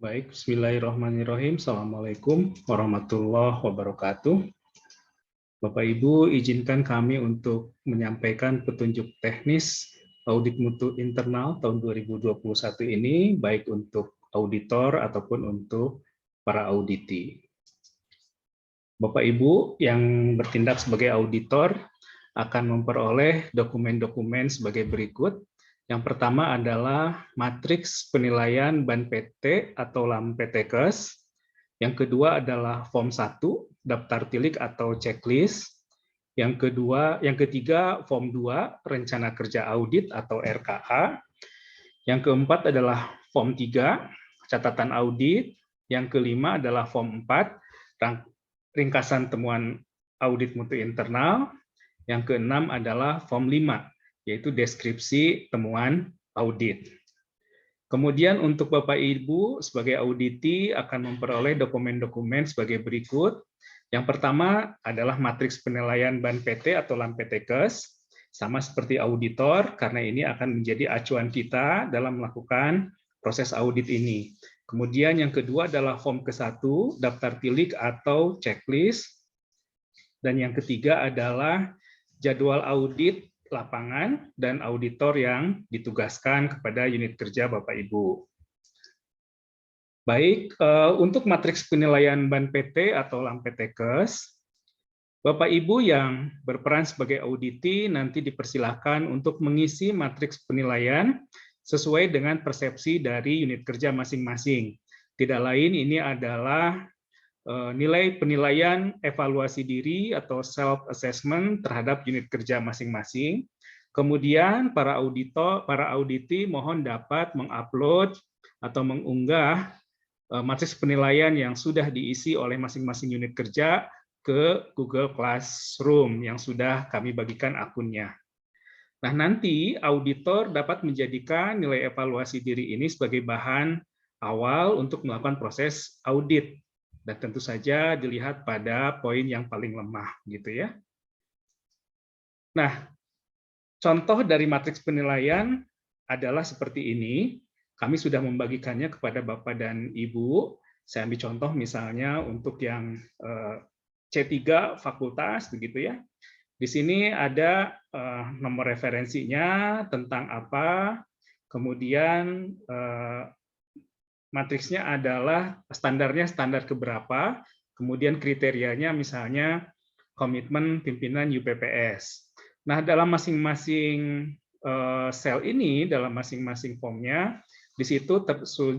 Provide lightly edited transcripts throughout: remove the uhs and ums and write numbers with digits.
Baik, bismillahirrahmanirrahim. Assalamualaikum warahmatullahi wabarakatuh. Bapak Ibu, izinkan kami untuk menyampaikan petunjuk teknis audit mutu internal tahun 2021 ini, baik untuk auditor ataupun untuk para auditi. Bapak Ibu yang bertindak sebagai auditor akan memperoleh dokumen-dokumen sebagai berikut. Yang pertama adalah matriks penilaian BAN PT atau LAM PTKes. Yang kedua adalah form 1, daftar tilik atau checklist. Yang ketiga form 2, rencana kerja audit atau RKA. Yang keempat adalah form 3, catatan audit. Yang kelima adalah form 4, ringkasan temuan audit mutu internal. Yang keenam adalah form 5, yaitu deskripsi temuan audit. Kemudian untuk Bapak Ibu sebagai auditi akan memperoleh dokumen-dokumen sebagai berikut. Yang pertama adalah matriks penilaian BAN PT atau LAM PTKes, sama seperti auditor, karena ini akan menjadi acuan kita dalam melakukan proses audit ini. Kemudian yang kedua adalah form ke-1, daftar tilik atau checklist. Dan yang ketiga adalah jadwal audit lapangan dan auditor yang ditugaskan kepada unit kerja Bapak Ibu. Baik, untuk matriks penilaian BAN PT atau LAM PTKes, Bapak Ibu yang berperan sebagai auditi nanti dipersilahkan untuk mengisi matriks penilaian sesuai dengan persepsi dari unit kerja masing-masing. Tidak lain ini adalah nilai penilaian evaluasi diri atau self-assessment terhadap unit kerja masing-masing. Kemudian para auditi mohon dapat mengupload atau mengunggah matriks penilaian yang sudah diisi oleh masing-masing unit kerja ke Google Classroom yang sudah kami bagikan akunnya. Nah, nanti auditor dapat menjadikan nilai evaluasi diri ini sebagai bahan awal untuk melakukan proses audit. Dan tentu saja dilihat pada poin yang paling lemah, gitu ya. Nah, contoh dari matriks penilaian adalah seperti ini. Kami sudah membagikannya kepada Bapak dan Ibu. Saya ambil contoh misalnya untuk yang C3 fakultas, begitu ya. Di sini ada nomor referensinya tentang apa, kemudian matriksnya adalah standarnya standar keberapa, kemudian kriterianya misalnya komitmen pimpinan UPPS. Nah, dalam masing-masing sel ini, dalam masing-masing formnya, di situ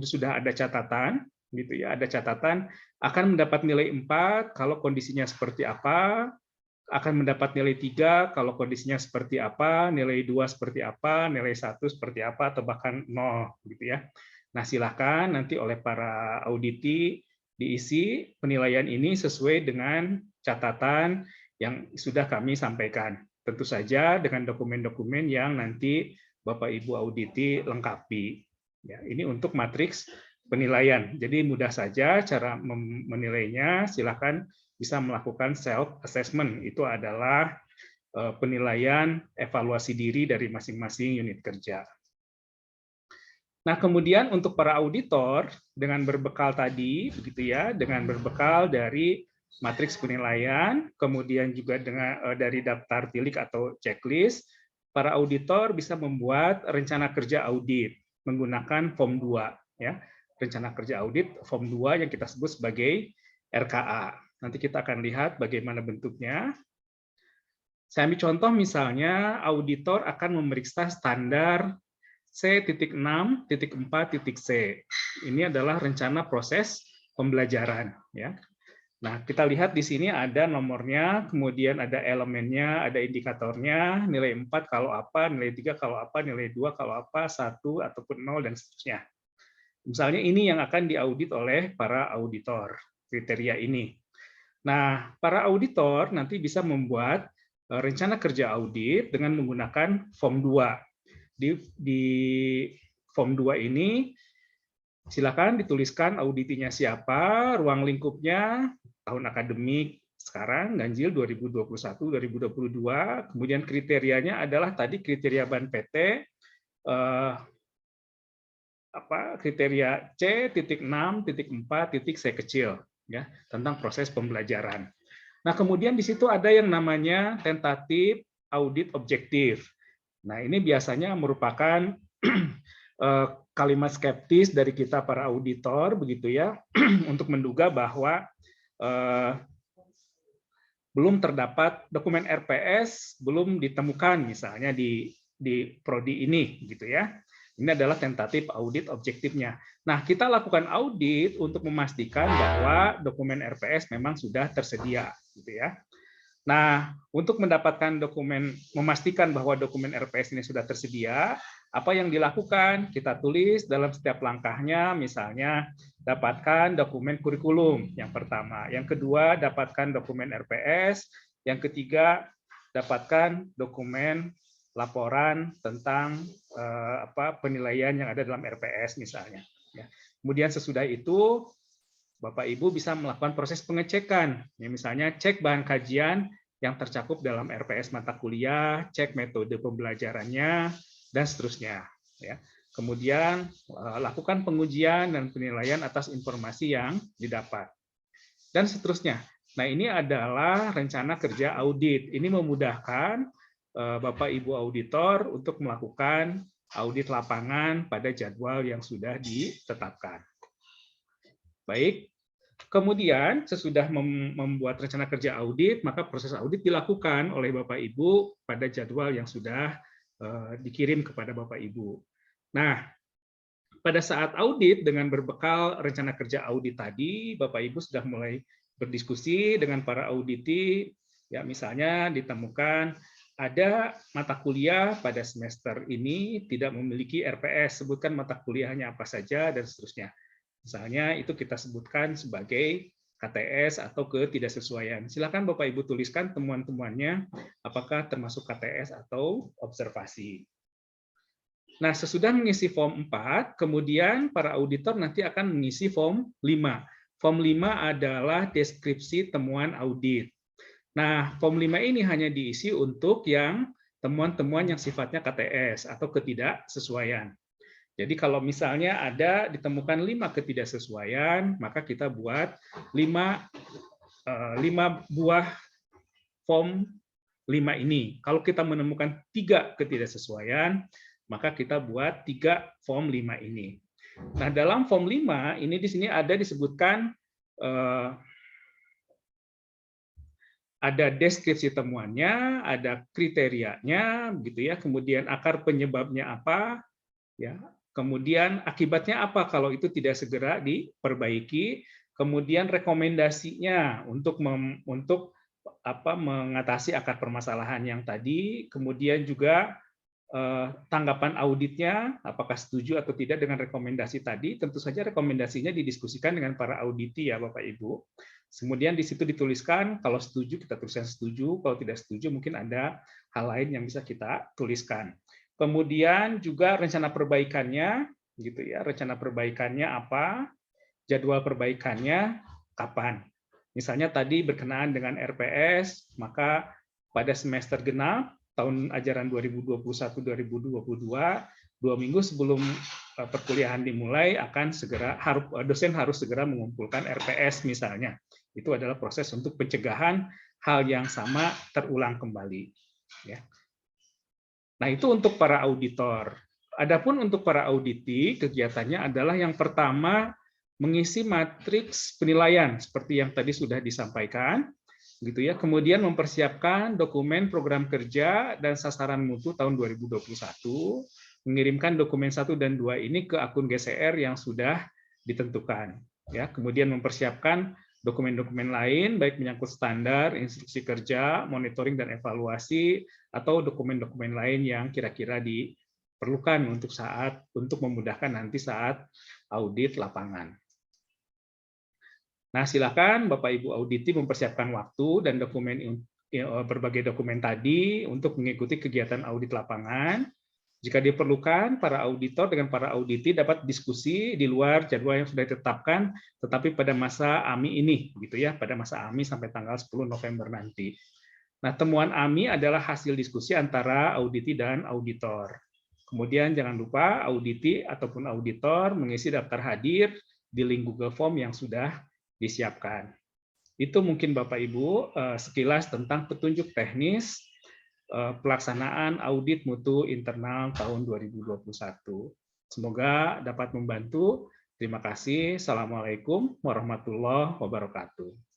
sudah ada catatan, gitu ya, ada catatan akan mendapat nilai 4 kalau kondisinya seperti apa, akan mendapat nilai 3 kalau kondisinya seperti apa, nilai 2 seperti apa, nilai 1 seperti apa, atau bahkan 0, gitu ya. Nah, silakan nanti oleh para auditi diisi penilaian ini sesuai dengan catatan yang sudah kami sampaikan. Tentu saja dengan dokumen-dokumen yang nanti Bapak Ibu auditi lengkapi. Ya, ini untuk matriks penilaian. Jadi mudah saja cara menilainya, silakan bisa melakukan self assessment. Itu adalah penilaian evaluasi diri dari masing-masing unit kerja. Nah, kemudian untuk para auditor dengan berbekal tadi, begitu ya, dengan berbekal dari matriks penilaian, kemudian juga dengan dari daftar tilik atau checklist, para auditor bisa membuat rencana kerja audit menggunakan form 2, ya. Rencana kerja audit form 2 yang kita sebut sebagai RKA. Nanti kita akan lihat bagaimana bentuknya. Saya ambil contoh misalnya auditor akan memeriksa standar C.6.4.c. Ini adalah rencana proses pembelajaran, ya. Nah, kita lihat di sini ada nomornya, kemudian ada elemennya, ada indikatornya, nilai 4 kalau apa, nilai 3 kalau apa, nilai 2 kalau apa, 1 ataupun 0 dan seterusnya. Misalnya ini yang akan diaudit oleh para auditor, kriteria ini. Nah, para auditor nanti bisa membuat rencana kerja audit dengan menggunakan form 2. Di form 2 ini silakan dituliskan auditinya siapa, ruang lingkupnya, tahun akademik sekarang ganjil 2021-2022, kemudian kriterianya adalah tadi kriteria BAN PT, kriteria C.6.4 C kecil ya tentang proses pembelajaran. Nah, kemudian di situ ada yang namanya tentatif audit objektif. Nah, ini biasanya merupakan kalimat skeptis dari kita para auditor begitu ya untuk menduga bahwa belum terdapat dokumen RPS, belum ditemukan misalnya di prodi ini gitu ya. Ini adalah tentatif audit objektifnya. Nah, kita lakukan audit untuk memastikan bahwa dokumen RPS memang sudah tersedia gitu ya. Nah, untuk mendapatkan dokumen, memastikan bahwa dokumen RPS ini sudah tersedia, apa yang dilakukan? Kita tulis dalam setiap langkahnya, misalnya dapatkan dokumen kurikulum yang pertama, yang kedua dapatkan dokumen RPS, yang ketiga dapatkan dokumen laporan tentang penilaian yang ada dalam RPS misalnya. Kemudian sesudah itu Bapak Ibu bisa melakukan proses pengecekan, ya, misalnya cek bahan kajian yang tercakup dalam RPS mata kuliah, cek metode pembelajarannya, dan seterusnya. Ya. Kemudian lakukan pengujian dan penilaian atas informasi yang didapat, dan seterusnya. Nah, ini adalah rencana kerja audit. Ini memudahkan Bapak Ibu auditor untuk melakukan audit lapangan pada jadwal yang sudah ditetapkan. Baik, kemudian sesudah membuat rencana kerja audit, maka proses audit dilakukan oleh Bapak Ibu pada jadwal yang sudah dikirim kepada Bapak Ibu. Nah, pada saat audit dengan berbekal rencana kerja audit tadi, Bapak Ibu sudah mulai berdiskusi dengan para auditi, ya misalnya ditemukan ada mata kuliah pada semester ini tidak memiliki RPS, sebutkan mata kuliahnya apa saja dan seterusnya. Misalnya itu kita sebutkan sebagai KTS atau ketidaksesuaian. Silakan Bapak Ibu tuliskan temuan-temuannya apakah termasuk KTS atau observasi. Nah, sesudah mengisi form 4, kemudian para auditor nanti akan mengisi form 5. Form 5 adalah deskripsi temuan audit. Nah, form 5 ini hanya diisi untuk yang temuan-temuan yang sifatnya KTS atau ketidaksesuaian. Jadi kalau misalnya ada ditemukan 5 ketidaksesuaian, maka kita buat 5 buah form 5 ini. Kalau kita menemukan 3 ketidaksesuaian, maka kita buat 3 form 5 ini. Nah, dalam form 5 ini di sini ada disebutkan ada deskripsi temuannya, ada kriterianya, gitu ya. Kemudian akar penyebabnya apa, ya. Kemudian akibatnya apa kalau itu tidak segera diperbaiki. Kemudian rekomendasinya untuk mengatasi akar permasalahan yang tadi. Kemudian juga tanggapan auditnya, apakah setuju atau tidak dengan rekomendasi tadi. Tentu saja rekomendasinya didiskusikan dengan para auditi ya Bapak Ibu. Kemudian di situ dituliskan kalau setuju kita tuliskan setuju, kalau tidak setuju mungkin ada hal lain yang bisa kita tuliskan. Kemudian juga rencana perbaikannya, gitu ya. Rencana perbaikannya apa? Jadwal perbaikannya kapan? Misalnya tadi berkenaan dengan RPS, maka pada semester genap tahun ajaran 2021-2022, 2 minggu sebelum perkuliahan dimulai akan segera dosen harus segera mengumpulkan RPS misalnya. Itu adalah proses untuk pencegahan hal yang sama terulang kembali. Ya. Nah, itu untuk para auditor. Adapun untuk para auditi, kegiatannya adalah yang pertama mengisi matriks penilaian seperti yang tadi sudah disampaikan, gitu ya. Kemudian mempersiapkan dokumen program kerja dan sasaran mutu tahun 2021, mengirimkan dokumen 1 dan 2 ini ke akun GCR yang sudah ditentukan. Ya, kemudian mempersiapkan dokumen-dokumen lain, baik menyangkut standar, instruksi kerja, monitoring dan evaluasi, atau dokumen-dokumen lain yang kira-kira diperlukan untuk memudahkan nanti saat audit lapangan. Nah, silakan Bapak Ibu auditi mempersiapkan waktu dan berbagai dokumen tadi untuk mengikuti kegiatan audit lapangan. Jika diperlukan, para auditor dengan para auditi dapat diskusi di luar jadwal yang sudah ditetapkan, tetapi pada masa AMI ini, gitu ya, pada masa AMI sampai tanggal 10 November nanti. Nah, temuan AMI adalah hasil diskusi antara auditi dan auditor. Kemudian jangan lupa auditi ataupun auditor mengisi daftar hadir di link Google Form yang sudah disiapkan. Itu mungkin Bapak Ibu sekilas tentang petunjuk teknis pelaksanaan audit mutu internal tahun 2021. Semoga dapat membantu. Terima kasih. Assalamualaikum warahmatullahi wabarakatuh.